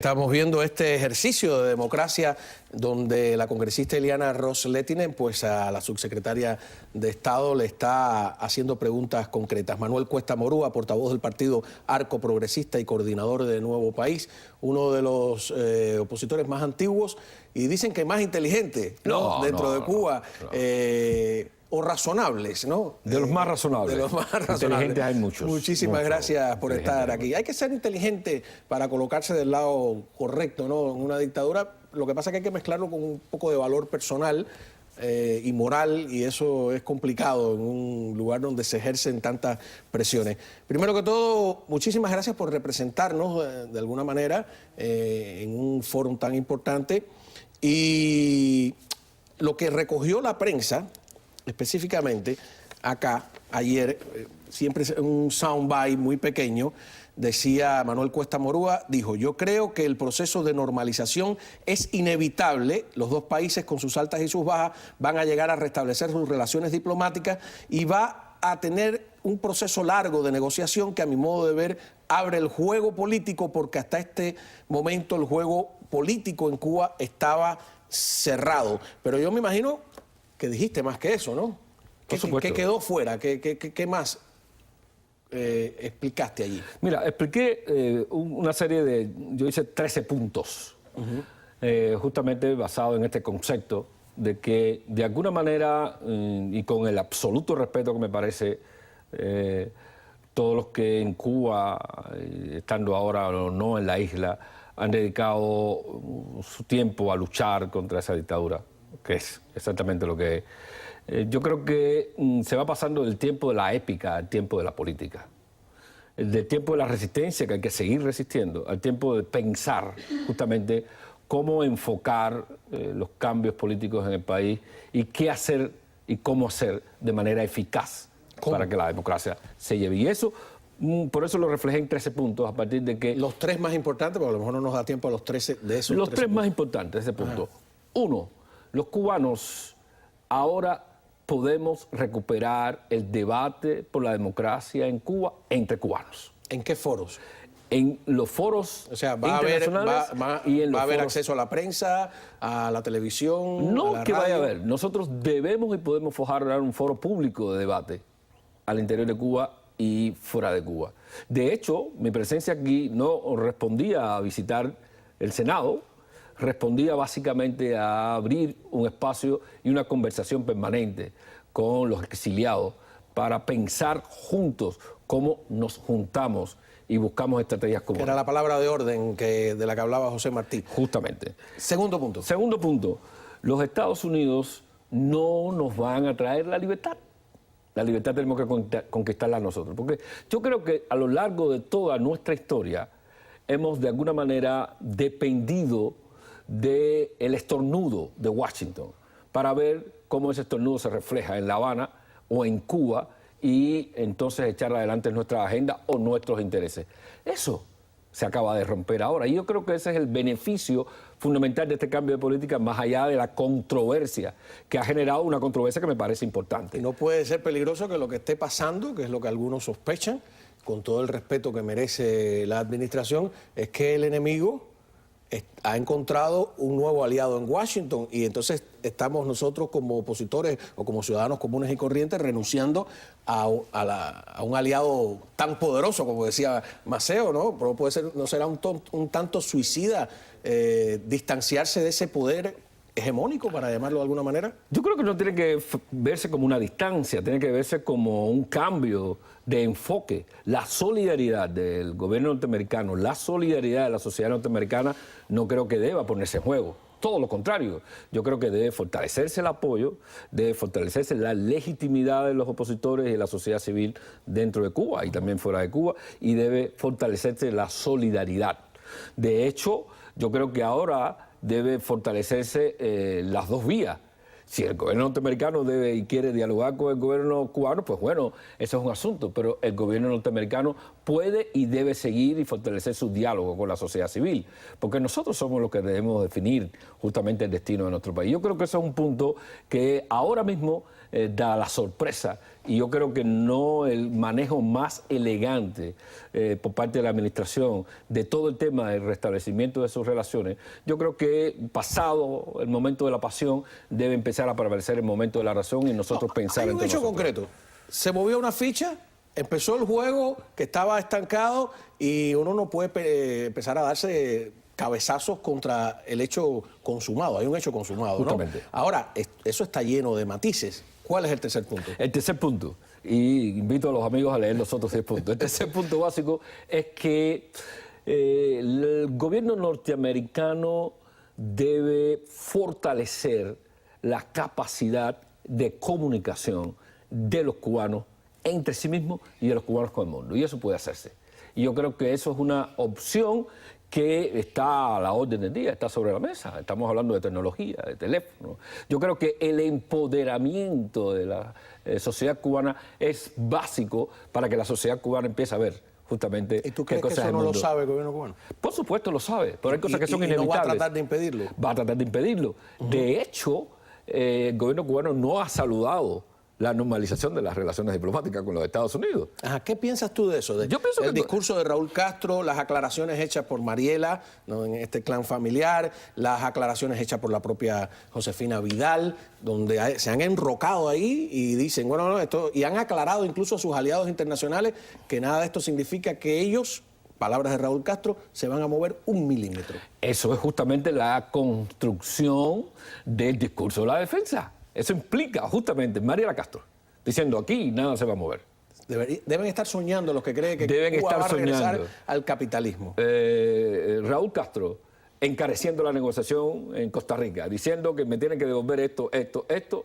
Estamos viendo este ejercicio de democracia donde la congresista Eliana Ros-Lehtinen, pues a la subsecretaria de Estado le está haciendo preguntas concretas. Manuel Cuesta Morúa, portavoz del partido Arco Progresista y coordinador de Nuevo País, uno de los opositores más antiguos y dicen que más inteligente, ¿no? Dentro de Cuba. O razonables, ¿no? De los más razonables. De los más razonables. Inteligentes hay muchos. Muchísimas gracias por estar aquí. Hay que ser inteligente para colocarse del lado correcto, ¿no? En una dictadura. Lo que pasa es que hay que mezclarlo con un poco de valor personal y moral, y eso es complicado en un lugar donde se ejercen tantas presiones. Primero que todo, muchísimas gracias por representarnos de alguna manera en un foro tan importante. Y lo que recogió la prensa específicamente acá, ayer, siempre un soundbite muy pequeño, decía Manuel Cuesta Morúa, dijo: yo creo que el proceso de normalización es inevitable, los dos países con sus altas y sus bajas van a llegar a restablecer sus relaciones diplomáticas y va a tener un proceso largo de negociación que, a mi modo de ver, abre el juego político, porque hasta este momento el juego político en Cuba estaba cerrado. Pero yo me imagino que dijiste más que eso, ¿no? ¿Qué quedó fuera? ¿Qué más explicaste allí? Mira, expliqué una serie de, yo hice 13 puntos, justamente basado en este concepto de que, de alguna manera, y con el absoluto respeto que me parece, todos los que en Cuba, estando ahora o no en la isla, han dedicado su tiempo a luchar contra esa dictadura, que es exactamente lo que es. Yo creo que se va pasando del tiempo de la épica al tiempo de la política, del tiempo de la resistencia, que hay que seguir resistiendo, al tiempo de pensar justamente cómo enfocar los cambios políticos en el país y qué hacer y cómo hacer de manera eficaz para que la democracia se lleve. Y eso, por eso lo reflejé en 13 puntos, a partir de que... Los tres más importantes, porque a lo mejor no nos da tiempo a los 13 de esos. Los tres más importantes de ese punto. Uno, los cubanos ahora podemos recuperar el debate por la democracia en Cuba entre cubanos. ¿En qué foros? En los foros, o sea, internacionales va a haber acceso a la prensa, a la televisión, no a la que radio. Vaya a haber. Nosotros debemos y podemos forjar un foro público de debate al interior de Cuba y fuera de Cuba. De hecho, mi presencia aquí no respondía a visitar el Senado, respondía básicamente a abrir un espacio y una conversación permanente con los exiliados para pensar juntos cómo nos juntamos y buscamos estrategias comunes. Era la palabra de orden de la que hablaba José Martí. Justamente. Segundo punto. Segundo punto. Los Estados Unidos no nos van a traer la libertad. La libertad tenemos que conquistarla nosotros. Porque yo creo que a lo largo de toda nuestra historia hemos de alguna manera dependido del estornudo de Washington para ver cómo ese estornudo se refleja en La Habana o en Cuba y entonces echar adelante nuestra agenda o nuestros intereses. Eso se acaba de romper ahora y yo creo que ese es el beneficio fundamental de este cambio de política, más allá de la controversia que ha generado, una controversia que me parece importante. Y no puede ser peligroso que lo que esté pasando, que es lo que algunos sospechan, con todo el respeto que merece la administración, es que el enemigo ha encontrado un nuevo aliado en Washington y entonces estamos nosotros como opositores o como ciudadanos comunes y corrientes renunciando a un aliado tan poderoso como decía Maceo, ¿no? Pero puede ser, ¿no será un tanto suicida distanciarse de ese poder hegemónico, para llamarlo de alguna manera? Yo creo que no tiene que verse como una distancia, tiene que verse como un cambio de enfoque. La solidaridad del gobierno norteamericano, la solidaridad de la sociedad norteamericana, no creo que deba ponerse en juego. Todo lo contrario, yo creo que debe fortalecerse el apoyo, debe fortalecerse la legitimidad de los opositores y de la sociedad civil dentro de Cuba y también fuera de Cuba, y debe fortalecerse la solidaridad. De hecho, yo creo que ahora debe fortalecerse las dos vías. Si el gobierno norteamericano debe y quiere dialogar con el gobierno cubano, pues bueno, eso es un asunto, pero el gobierno norteamericano puede y debe seguir y fortalecer su diálogo con la sociedad civil, porque nosotros somos los que debemos definir justamente el destino de nuestro país. Yo creo que eso es un punto que ahora mismo da la sorpresa y yo creo que no el manejo más elegante por parte de la administración de todo el tema del restablecimiento de sus relaciones, yo creo que pasado el momento de la pasión debe empezar a prevalecer el momento de la razón y nosotros pensar en Hay un hecho concreto. Se movió una ficha, empezó el juego que estaba estancado y uno no puede empezar a darse cabezazos contra el hecho consumado. Hay un hecho consumado, justamente, ¿no? Ahora, eso está lleno de matices. ¿Cuál es el tercer punto? El tercer punto, y invito a los amigos a leer los otros 6 puntos. El tercer punto básico es que el gobierno norteamericano debe fortalecer la capacidad de comunicación de los cubanos entre sí mismos y de los cubanos con el mundo. Y eso puede hacerse. Y yo creo que eso es una opción que está a la orden del día, está sobre la mesa. Estamos hablando de tecnología, de teléfono. Yo creo que el empoderamiento de la sociedad cubana es básico para que la sociedad cubana empiece a ver justamente ¿Y tú qué crees que cosas eso del no lo mundo. sabe el gobierno cubano? Por supuesto lo sabe, pero hay cosas que son y inevitables. no va a tratar de impedirlo. Va a tratar de impedirlo. De hecho, el gobierno cubano no ha saludado la normalización de las relaciones diplomáticas con los Estados Unidos. Ajá, ¿qué piensas tú de eso? Yo pienso el que discurso de Raúl Castro, las aclaraciones hechas por Mariela, ¿no?, en este clan familiar, las aclaraciones hechas por la propia Josefina Vidal, donde se han enrocado ahí y dicen, bueno, no, esto, y han aclarado incluso a sus aliados internacionales que nada de esto significa que ellos, palabras de Raúl Castro, se van a mover 1 milímetro. Eso es justamente la construcción del discurso de la defensa. Eso implica justamente Mariela Castro diciendo aquí nada se va a mover. Deben estar soñando los que creen que Deben Cuba estar va a regresar soñando. al capitalismo. Raúl Castro encareciendo la negociación en Costa Rica, diciendo que me tienen que devolver esto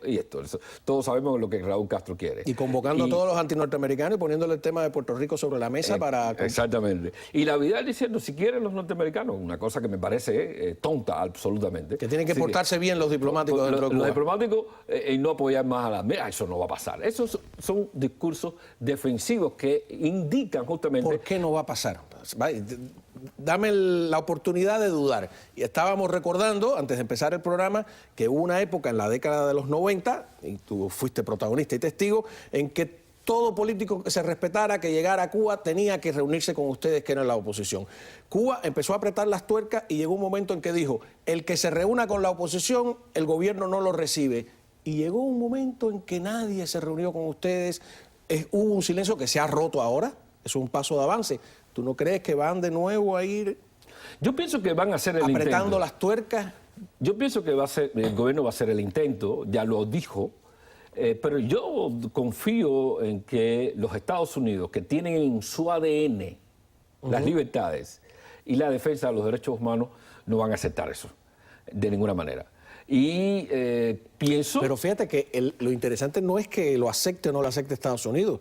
y esto. Todos sabemos lo que Raúl Castro quiere. Y convocando a todos los antinorteamericanos y poniéndole el tema de Puerto Rico sobre la mesa para... Exactamente. Y la Vidal diciendo, si quieren los norteamericanos, una cosa que me parece tonta absolutamente. Que tienen que portarse bien los diplomáticos dentro de Cuba. Los diplomáticos y no apoyar más a la... Mira, eso no va a pasar. Esos son discursos defensivos que indican justamente... ¿Por qué no va a pasar? Dame la oportunidad de dudar. Y estábamos recordando, antes de empezar el programa, que hubo una época en la década de los 90, y tú fuiste protagonista y testigo, en que todo político que se respetara, que llegara a Cuba, tenía que reunirse con ustedes, que eran la oposición. Cuba empezó a apretar las tuercas y llegó un momento en que dijo, el que se reúna con la oposición, el gobierno no lo recibe. Y llegó un momento en que nadie se reunió con ustedes, hubo un silencio que se ha roto ahora, es un paso de avance. ¿Tú no crees que van de nuevo a ir? Yo pienso que van a hacer el apretando intento. las tuercas. Yo pienso que el gobierno va a hacer el intento, ya lo dijo, pero yo confío en que los Estados Unidos, que tienen en su ADN las libertades y la defensa de los derechos humanos, no van a aceptar eso de ninguna manera. Y pienso... Pero fíjate que lo interesante no es que lo acepte o no lo acepte Estados Unidos.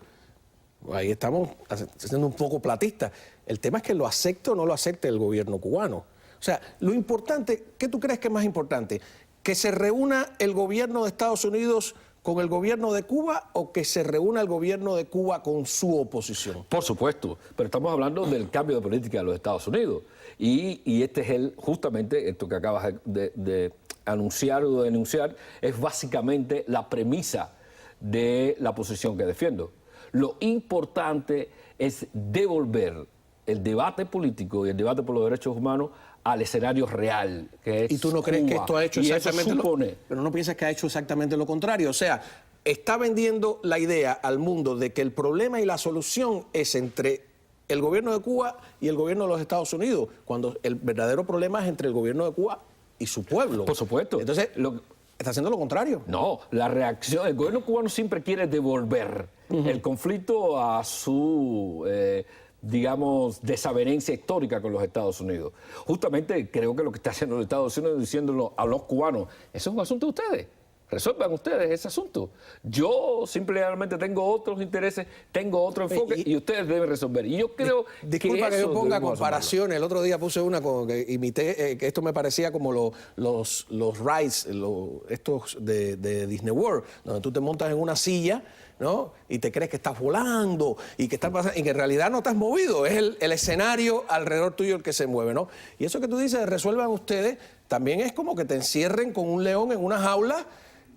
Ahí estamos siendo un poco platistas. El tema es que lo acepte o no lo acepte el gobierno cubano. O sea, lo importante, ¿qué tú crees que es más importante? ¿Que se reúna el gobierno de Estados Unidos con el gobierno de Cuba o que se reúna el gobierno de Cuba con su oposición? Por supuesto, pero estamos hablando del cambio de política de los Estados Unidos. Y este es justamente esto que acabas de anunciar o de denunciar, es básicamente la premisa de la posición que defiendo. Lo importante es devolver el debate político y el debate por los derechos humanos al escenario real, que es ¿Y tú no crees Cuba? que esto ha hecho exactamente pero no piensas que ha hecho exactamente lo contrario? O sea, está vendiendo la idea al mundo de que el problema y la solución es entre el gobierno de Cuba y el gobierno de los Estados Unidos, cuando el verdadero problema es entre el gobierno de Cuba y su pueblo. Por supuesto. Entonces, está haciendo lo contrario. No, la reacción, el gobierno cubano siempre quiere devolver el conflicto a su, digamos, desavenencia histórica con los Estados Unidos. Justamente creo que lo que está haciendo los Estados Unidos es diciéndolo a los cubanos, eso es un asunto de ustedes. Resuelvan ustedes ese asunto. Yo simplemente tengo otros intereses, tengo otro enfoque y ustedes deben resolver. Y yo creo disculpa que yo ponga comparaciones. El otro día puse una que imité, que esto me parecía como los rides, estos de Disney World, donde tú te montas en una silla, ¿no? Y te crees que estás volando y que estás pasando, y que en realidad no te has movido, es el escenario alrededor tuyo el que se mueve, ¿no? Y eso que tú dices, resuelvan ustedes, también es como que te encierren con un león en una jaula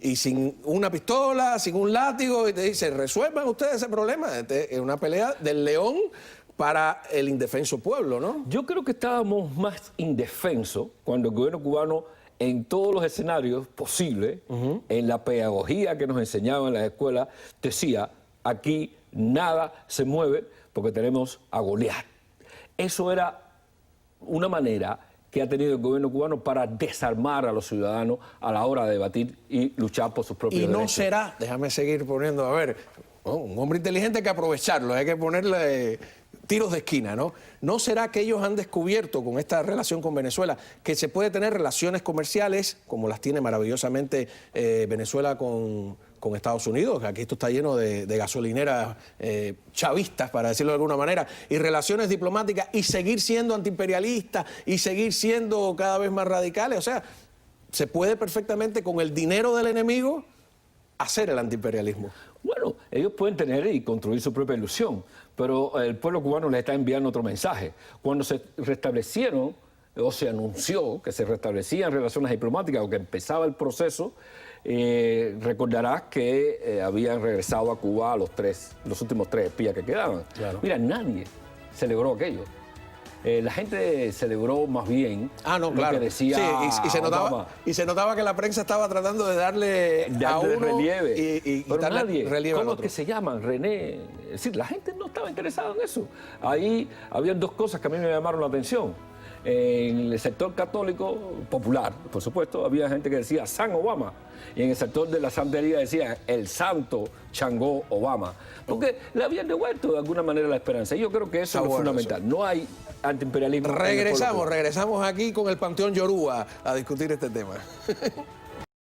y sin una pistola, sin un látigo, y te dice, resuelvan ustedes ese problema. Es una pelea del león para el indefenso pueblo, ¿no? Yo creo que estábamos más indefensos cuando el gobierno cubano, en todos los escenarios posibles, en la pedagogía que nos enseñaban en las escuelas, decía, aquí nada se mueve porque tenemos a Goliat. Eso era una manera que ha tenido el gobierno cubano para desarmar a los ciudadanos a la hora de debatir y luchar por sus propios derechos. Y no será, déjame seguir poniendo, a ver, un hombre inteligente hay que aprovecharlo, hay que ponerle tiros de esquina, ¿no? ¿No será que ellos han descubierto con esta relación con Venezuela que se puede tener relaciones comerciales, como las tiene maravillosamente Venezuela con Estados Unidos? Aquí esto está lleno de gasolineras chavistas, para decirlo de alguna manera, y relaciones diplomáticas, y seguir siendo antiimperialistas, y seguir siendo cada vez más radicales. O sea, se puede perfectamente con el dinero del enemigo hacer el antiimperialismo. Bueno, ellos pueden tener y construir su propia ilusión, pero el pueblo cubano les está enviando otro mensaje. Cuando se restablecieron, o se anunció que se restablecían relaciones diplomáticas o que empezaba el proceso, recordarás que habían regresado a Cuba a los últimos 3 espías que quedaban. Claro. Mira, nadie celebró aquello. La gente celebró más bien claro. lo que decía sí, y se notaba que la prensa estaba tratando de darle a uno relieve. Y pero darle nadie, relieve al ¿cómo es otro. que se llaman? René. Es decir, la gente no estaba interesada en eso. Ahí habían 2 cosas que a mí me llamaron la atención. En el sector católico popular, por supuesto, había gente que decía San Obama. Y en el sector de la santería decía el santo Changó Obama. Porque le habían devuelto de alguna manera la esperanza. Y yo creo que eso es fundamental. Eso. No hay antiimperialismo. Regresamos aquí con el Panteón Yoruba a discutir este tema.